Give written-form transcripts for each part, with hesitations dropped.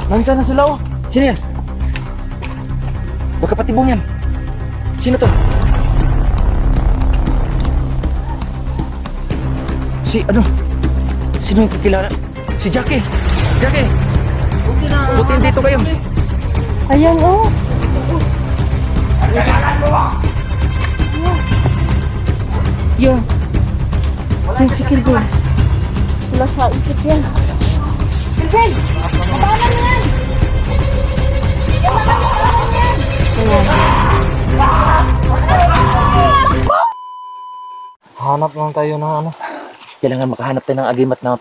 Nandiyan na sila, oh. Sino yan? Baka patibong yan. Sino to? Sino yung kakilala? Si Jackie! Jackie! Buti dito kayo. Ayan, oh. Yun. Yung si Kilvin. Wala sa ikot yan. Kilvin! Mabalan mo yan! Hanap naman tayo ng ano. Kailangan makahanap tayo ng agimat na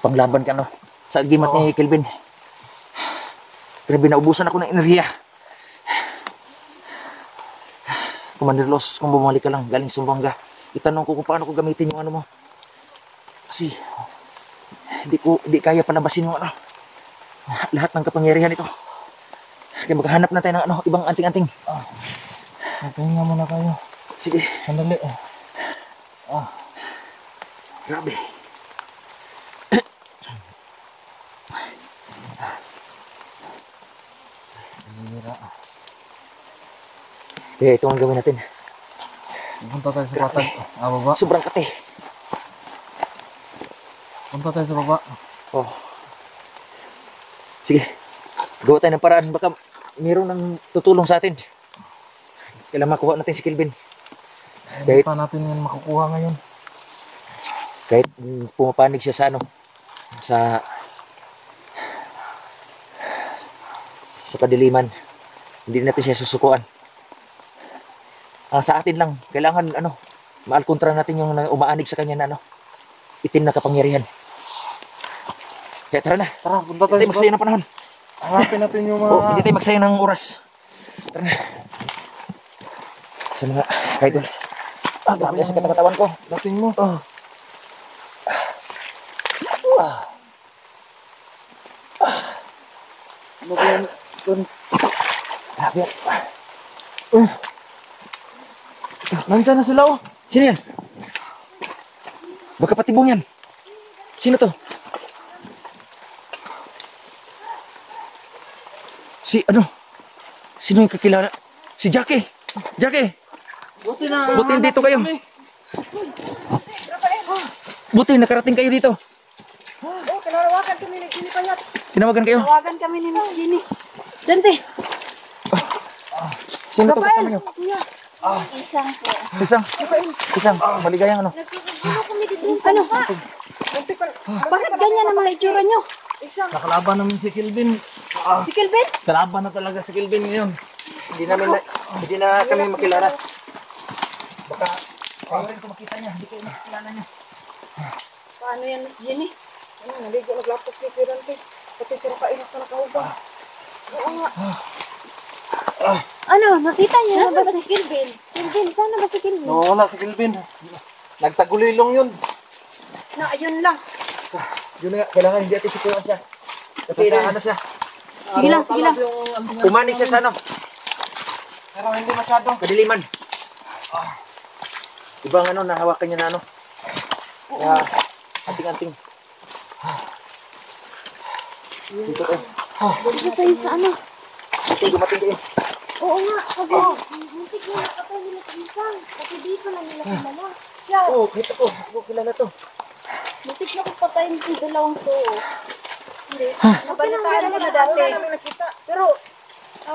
panglaban ka, no? Sa agimat ni Kelvin. Grabe, naubusan ako ng enerhiya. Commander Los, kung bumalik ka lang galing Sumbanga, itanong ko kung paano ko gamitin yung ano mo. Kasi hindi kaya palabasin yung ano, lahat ng kapangyarihan ito. Kaya maghahanap na tayo ng ano, ibang anting-anting. Pahinga muna kayo. Sige. Sandali. Grabe. Kaya ito ang gawin natin. Punta tayo sa patag. Baba. Sobrang kate. Punta tayo sa baba. Oh. Sige. Gawa tayo ng paraan. Baka mayroon ng tutulong sa atin. Kailangan makuha natin si Kelvin. Hindi pa natin yan makukuha ngayon. Kahit pumapanig siya sa ano, sa kadiliman, hindi natin siya susukuan. Sa atin lang, kailangan ano, maalkontra natin yung umaanig sa kanya na ano, itim na kapangyarihan. Kaya tara na. Tara, punta tayo. Hindi tayo magsayang ng panahon. Hanapin natin yung mga... Hindi tayo magsayang ng oras. Tara na. Sa mga idol. Grabe na sa katakatawan ko. Dating mo. Ano ba yan? Grabe yan. Nandiyan na sila, oh. Sino yan? Baka patibong yan. Sino to? Sino yung kakilala? Si Jackie! Jackie! Buti dito kayo. Buti nakarating kayo dito. Oh, tinawagan kami ni Jenny Payat. Tinawagan kayo? Tinawagan kami ni Miss Jenny. Dante. Sino to kasama nyo? Isang po. Isang. Maligayang ano? Nagsusulo kami dito. Ano? Bakit ganyan ang mga itsura nyo? Nakalaban namin si Kelvin. Si Kelvin? Kalaban na talaga si Kelvin ngayon. Hindi na kami makilala. Baka kayo rin kung makita niya, hindi kayo makilala niya. Paano yan, Miss Jenny? Ano, naligo naglapok si Dante. Pati si Rakainas na nakahubang. Oo nga. Ano, nakita niyo na ba si Kelvin? Kelvin, sana ba si Kelvin? Nawala si Kelvin. Nagtagulilong yun. Na, ayun lang. Yun nga, kailangan hindi natin sikuyan siya. Kasi ano siya, Sige lang, sige lang. umanig siya sa ano, Pero hindi masyado. kadiliman. Ibang ano, nahawakan niya na ano. Kaya, anting-anting. Dito kayo. Dito tayo sa ano? Dito, dumating kayo. Oo nga, kasi muntik na nakatay nila sa isang. Kasi dito na nila kilala. Siya, Oo, kahit ako kilala to. muntik na kung patayin si dalawang to. Hindi. Nabalitaan ko na dati. Pero,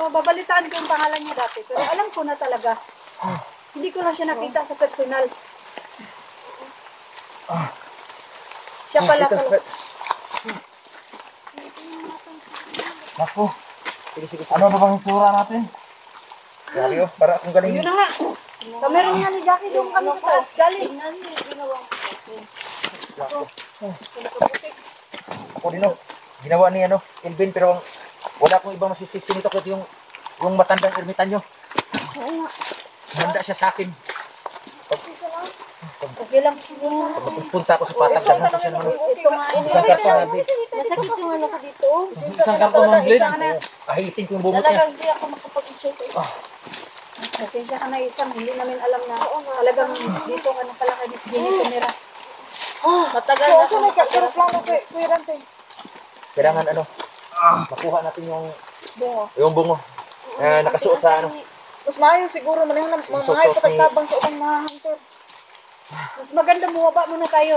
babalitaan ko yung pangalan niya dati. Pero alam ko na talaga. Hindi ko na siya nakita sa personal. Siya pala pala. Naku, Sige. ano ba bang itsura natin? Grabe oh, para akong galing. Yun na nga. Kamera nga ni Jackie doon kami sa taas. Galing. Ako din oh. Ginawa ni ano, Kelvin, pero wala akong ibang masisisi nito kasi yung matandang ermitanyo. Oo nga. Handa siya sa akin. Okay lang siguro. Pag magpupunta ako sa patag, dahil ko siya naman. Ito nga. Isang karton na big. Masakit yung ano ko dito. Isang karton ng blade. Ahitin ko yung bumot niya. Talagang di ako makapag-share ko. Pasensya ka na isang, hindi namin alam na talagang dito ka na pala kay Miss Jenny tumira. Matagal na ako matagal. Kailangan ano, makuha natin Bungo. yung bungo. Nakasuot sa ano. Mas maayos siguro manahang Susot mga ni- pagtabang sa ubang mga hunter. Mas maganda bumaba muna tayo.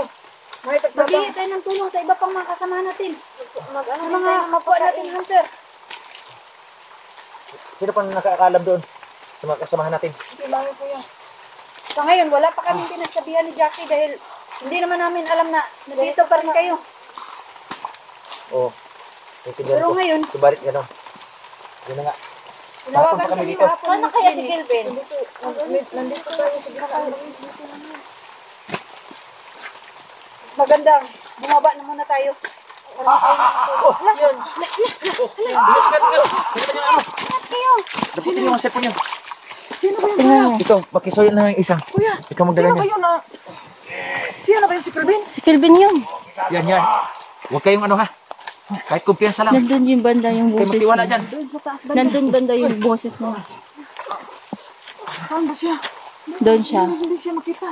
Maghingi tayo ng tulong sa iba pang mga kasama natin. Sa mga kapwa natin hunter. Sino pang nakakaalam doon? Sa mga kasamahan natin. Hindi lang po yan. Sa ngayon, wala pa kami pinagsabihan ni Jackie dahil hindi naman namin alam na nandito pa rin kayo. Oo. Pero ngayon, Subalit gano'n. Yun na nga. tinawagan pa kami kami dito. hapon. Ano kaya si Kelvin? Nandito tayo sa gitna. Magandang, bumaba na muna tayo. Yun. Dapat yung cellphone niyo. Sino ba yun? Ito, pakisulit na yung isang. Kuya, Ikaw magdala sino ba niya. yun ah? Sino ba yun si Kelvin? Si Kelvin yun. Yan, yan. Huwag kayong ano ha. Kahit kumpiyansa lang. Nandun yung banda yung Kayo boses magtiwala niya. dyan. Doon sa taas ba? Nandun banda yung boses niya. Saan ba siya? Doon siya. Hindi siya makita.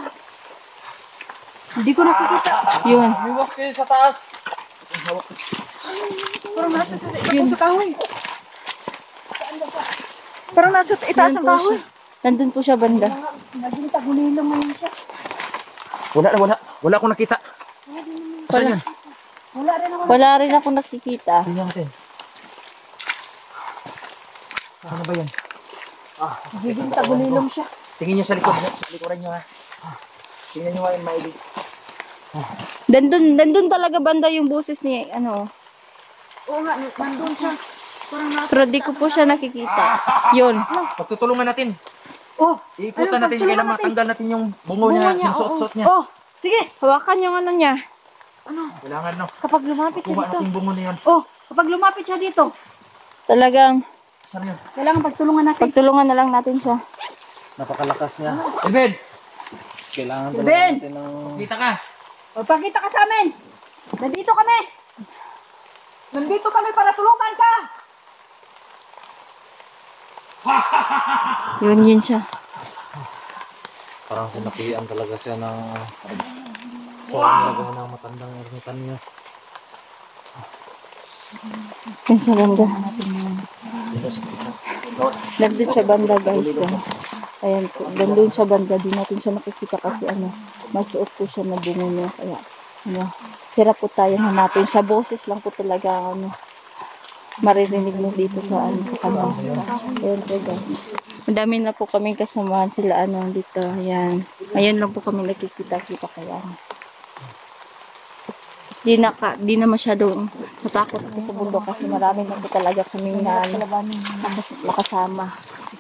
Hindi ko nakikita. Yun. Umiwas kayo sa taas. Parang nasa sa itaas sa kahoy. Parang nasa itaas Yun ng po kahoy. siya. Nandun po siya banda. Naging tagulilong ngayon siya. Wala. Wala akong nakita. Saan yan? Wala rin ako. Wala rin ako nakikita. Tingnan natin. Ano ba yan? Naging tagulilong siya. Tingin niyo sa likod. Sa likuran niyo ha. Tingnan niyo yung maili. Nandun talaga banda yung boses ni ano. Oo nga, nandun siya. Parang nasa... Pero di ko po siya nakikita. Yun. Pagtutulungan natin. Oh! Iikutan natin siya. Kailangan matanggal natin yung bungo niya. Sinusuot-suot niya. Oh! Sige! Hawakan yung ano niya. Kailangan no. Kapag lumapit siya Kuha dito. natin yung bungo na yan. Oh! Kapag lumapit siya dito, Talagang Saan yun? kailangan pagtulungan natin. pagtulungan na lang natin siya. Napakalakas niya. Elvin! Kailangan talaga Elvin! natin ng... Kita ka. Pagkita ka sa amin! Nandito kami! Nandito kami para tulungan ka! Yun siya. Parang sinapian talaga siya ng... talaga ng matandang ermitan niya. Yun siya banda. Nandun siya banda guys. Ayan po. Nandun siya banda. Di natin siya nakikita kasi ano. Masuot po siya na bungo niya. Kaya ano. Hirap po tayo hanapin siya. Boses lang po talaga ano. Maririnig mo dito sa ano sa kanya. Ayan po guys. Madami na po kaming kasamahan sila ano dito. Ayan. Ayan lang po kami nakikita-kita kaya ano. Di na masyadong natakot ako sa bundok kasi marami na po talaga kaming na ano, nakasama.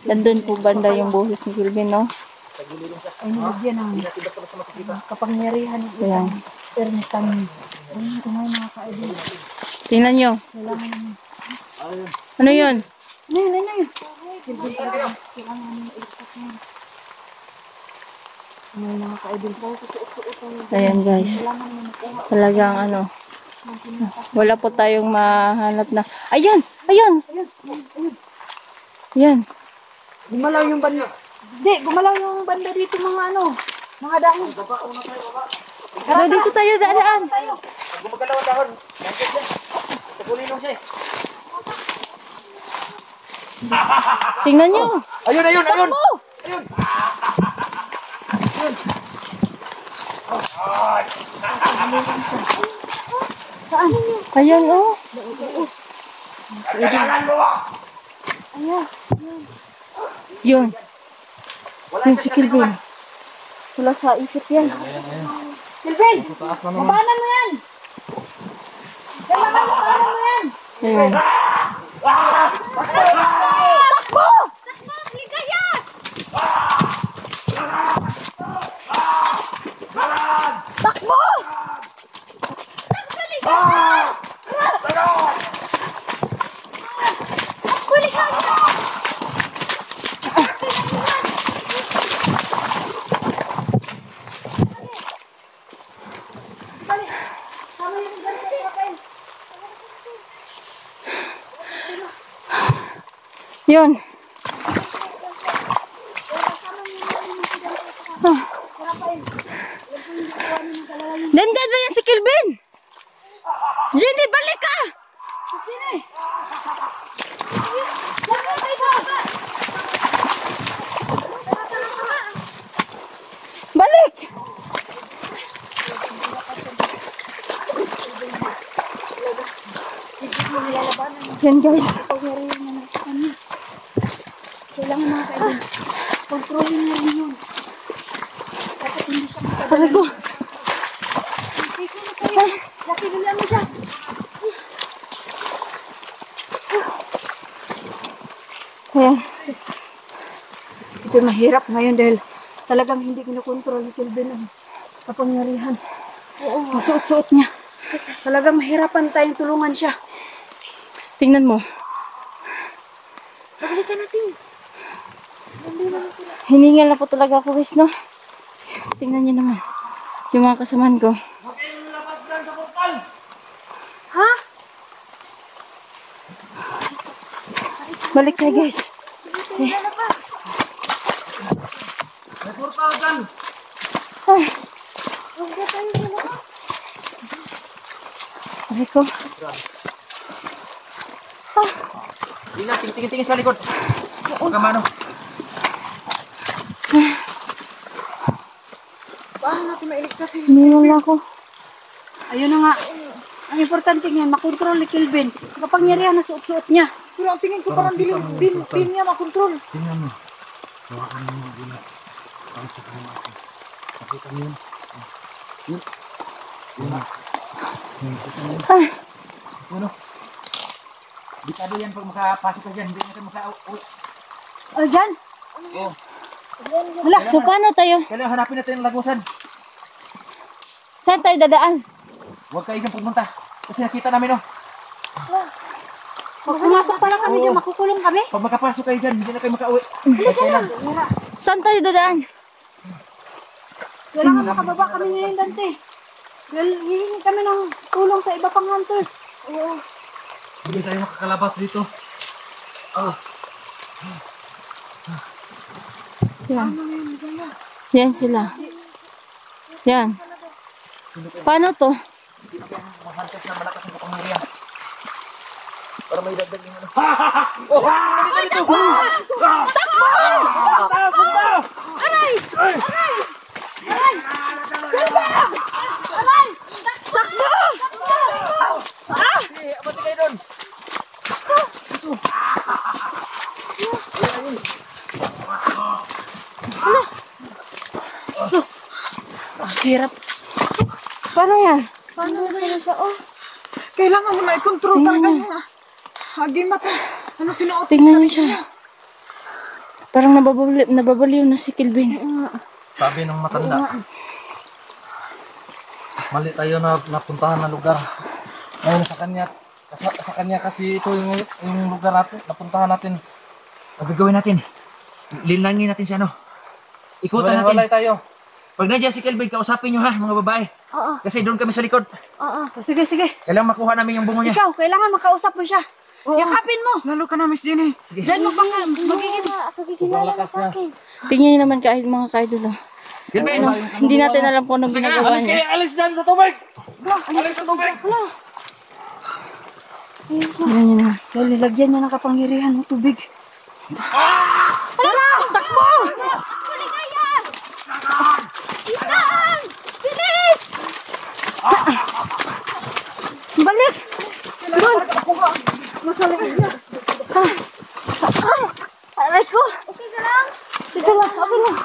Nandun po banda yung boses ni Kelvin, no? Ay, nilagyan ng kapangyarihan ng Ayan. ermitan. Ayun, ito na yung mga kaidol. Tingnan nyo. Ano yun? Ano yun? May mga kaidol po. Ayan guys. Talagang ano. Wala po tayong mahanap na. Ayan! Ayan! Ayan. Gumalaw yung banda. Hindi, gumalaw yung banda dito mga ano. Mga dahon. Tara dito tayo daan. Gumagalaw ang dahon. Nandiyan dyan. Tagulilong siya eh. Tingnan nyo. Ayun! Takbo! Saan? Ayan oh. Yun. Yun si Kelvin. Wala sa isip yan. Kelvin! Mabanan mo yan! Kailangan mabanan mo yan! Ayan. Takbo! Ligaya! Takbo! Takbo, ligaya! Balik! Tama yung ganito yung kapay. Yun. Nandyan ba yan si Kelvin? Jenny, balik ka! Yan guys. Pag-area na ng kanya. Kailangan mga kaibigan. Kontrolin mo rin yun. Dapat hindi siya makadala. Aray ko. Hindi ko na kayo. Nakigilan mo siya. Ayan. Ito mahirap ngayon dahil talagang hindi kinokontrol ni Kelvin ang kapangyarihan. Masuot-suot niya. Talagang mahirapan tayong tulungan siya. Tingnan mo. Pagalitan natin. Hiningal na po talaga ako guys, no? Tingnan niyo naman. Yung mga kasamahan ko. Ha? Balik tayo guys. May portal dyan. Ay, Huwag na tayo lumabas. aray ko. Hindi na, tingin-tingin sa likod. Huwag ka mano. Paano natin mailigtas yun? Hinihingal na ako. Ayun na nga. Ang importante ngayon, makontrol ni Kelvin. Kapangyarihan na suot-suot niya. Pero ang tingin ko parang din niya makontrol. Tingnan mo. Hawakan mo mga dila. Ang tsaka mo ako. Nakita mo yun? Yun. Ay, Ano? Bitado yan pag makapasok ka dyan. Hindi na ka maka-uwi. Oh, dyan. Oo. hala, so paano tayo? Kailangan hanapin natin ang lagusan. Saan tayo dadaan? Huwag kayo dyan pumunta. Kasi nakita namin, oh. Pag pumasok pa lang kami dyan, makukulong kami. Pag makapasok kayo dyan, hindi na kayo makauwi. Kailan? Saan tayo dadaan? Kailangan makababa kami ngayon, Dante. Dahil hihingi kami ng tulong sa iba pang hunters. Oo. Hindi tayo makakalabas dito. Yan. Yan sila. Yan. Paano to? Sino kaya mahantas na malakas ang kapangyarihan? Para may dagdag yung ano. Abati kayo doon! Ang hirap. Paano yan? Paano ba yun siya? Oh. Kailangan mo mai-control talaga yung agimat. Ano sinuot? Tingnan niyo siya. Parang nababaliw na si Kelvin. Sabi ng matanda. Mali tayo na napuntahan na lugar. Ngayon sa kanya kasi ito yung lugar natin, napuntahan natin. Ang gagawin natin, linlangin natin si ano. Ikutan natin. Walay tayo. Pag nandiyan si Kelvin, kausapin nyo ha, mga babae. Oo. Kasi doon kami sa likod. Oo. Sige, sige. Kailangan makuha namin yung bungo niya. Ikaw, kailangan makausap mo siya. Yakapin mo. Lalo ka na, Miss Jenny. Sige. Diyan mo pang magiging... Sobrang lakas niya. Tingnan niyo naman kahit mga kaidolo. Kelvin! Hindi natin alam kung anong Sige, ginagawa alis niya. kayo! Alis dyan sa tubig! Alis sa tubig! Tingnan niyo naman. Dahil nilagyan niya ng kapangyarihan ng tubig. Balik! Aray ko! Okay ka lang? Sige lang, okay lang.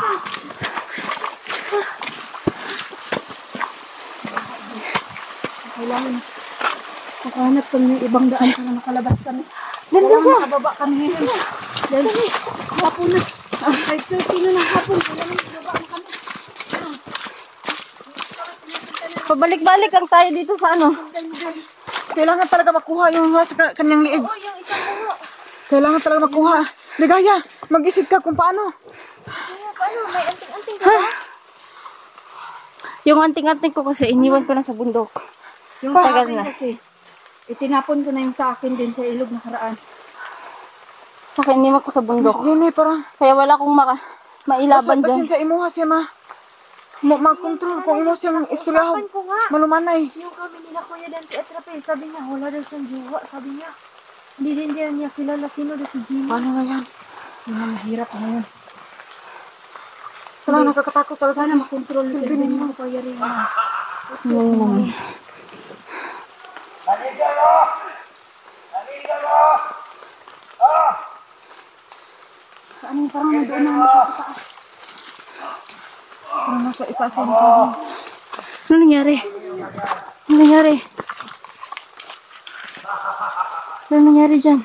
Kailangan makahanap kami ng ibang daan para makalabas kami. Nandun siya. Makababa kami ngayon. Dahil hapon na. 5:30 na ng hapon. Kailangan makababa na kami. Pabalik-balik lang tayo dito sa ano. Kailangan talaga makuha yung sa kanyang liig. Oh, yung isang puno. Kailangan talaga makuha. Ligaya, mag-isip ka kung paano. Paano? May anting-anting ka ba? Yung anting-anting ko kasi iniwan ko na sa bundok. Yung sa Tagal akin na. kasi, itinapon ko na yung sa akin din sa ilog nakaraan. Saka iniwan ko sa bundok. Dini, parang Kaya wala akong mailaban dyan. pasensya imuha siya mag-control kung imo siyang istoryahan. Ko nga. Malumanay. Yung kami nila Kuya Dante at Rape, sabi niya, wala daw siyang jowa, sabi niya. Hindi din niya kilala sino daw si Jimmy. Paano nga yan? Yung mahirap ngayon. Parang nakakatakot talaga. Sana makontrol ni Kelvin yung kapangyarihan. Ngayon naman. Ano, parang nandoon na siya sa taas. Parang nasa itaas yung Ano nangyari? Ano nangyari? Ano nangyari dyan?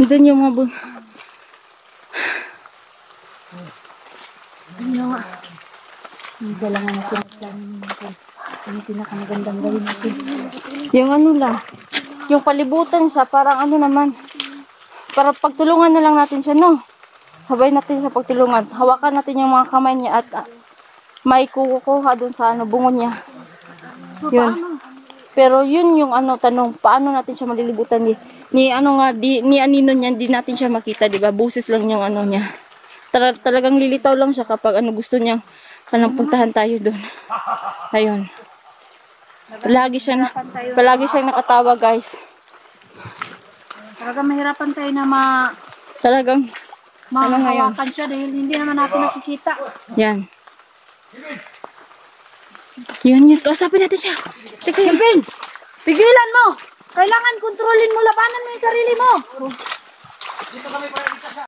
Doon yung mga bun. Ano nga? Ang galangan na pinagplano natin. Ang pinakamagandang gawin natin. Yung ano lang. Yung palibutan siya, parang ano naman. Para pagtulungan na lang natin siya, no? Sabay natin siya pagtulungan. Hawakan natin yung mga kamay niya at may kukuha doon sa ano, bungo niya. Yun. Pero yun yung ano, tanong, paano natin siya malilibutan ni ano nga, ni anino niya, di natin siya makita, di ba? Buses lang yung ano niya. Talagang lilitaw lang siya kapag ano gusto niya, kanang puntahan tayo doon. Ayun. Palagi siyang nakatawa, guys. Talaga mahirapan tayo na Talagang, ano ngayon? mahawakan siya dahil hindi naman natin nakikita. Yan. Yun, kausapin natin siya. Teka, Kelvin, pigilan mo! Kailangan kontrolin mo, labanan mo yung sarili mo! Dito kami pa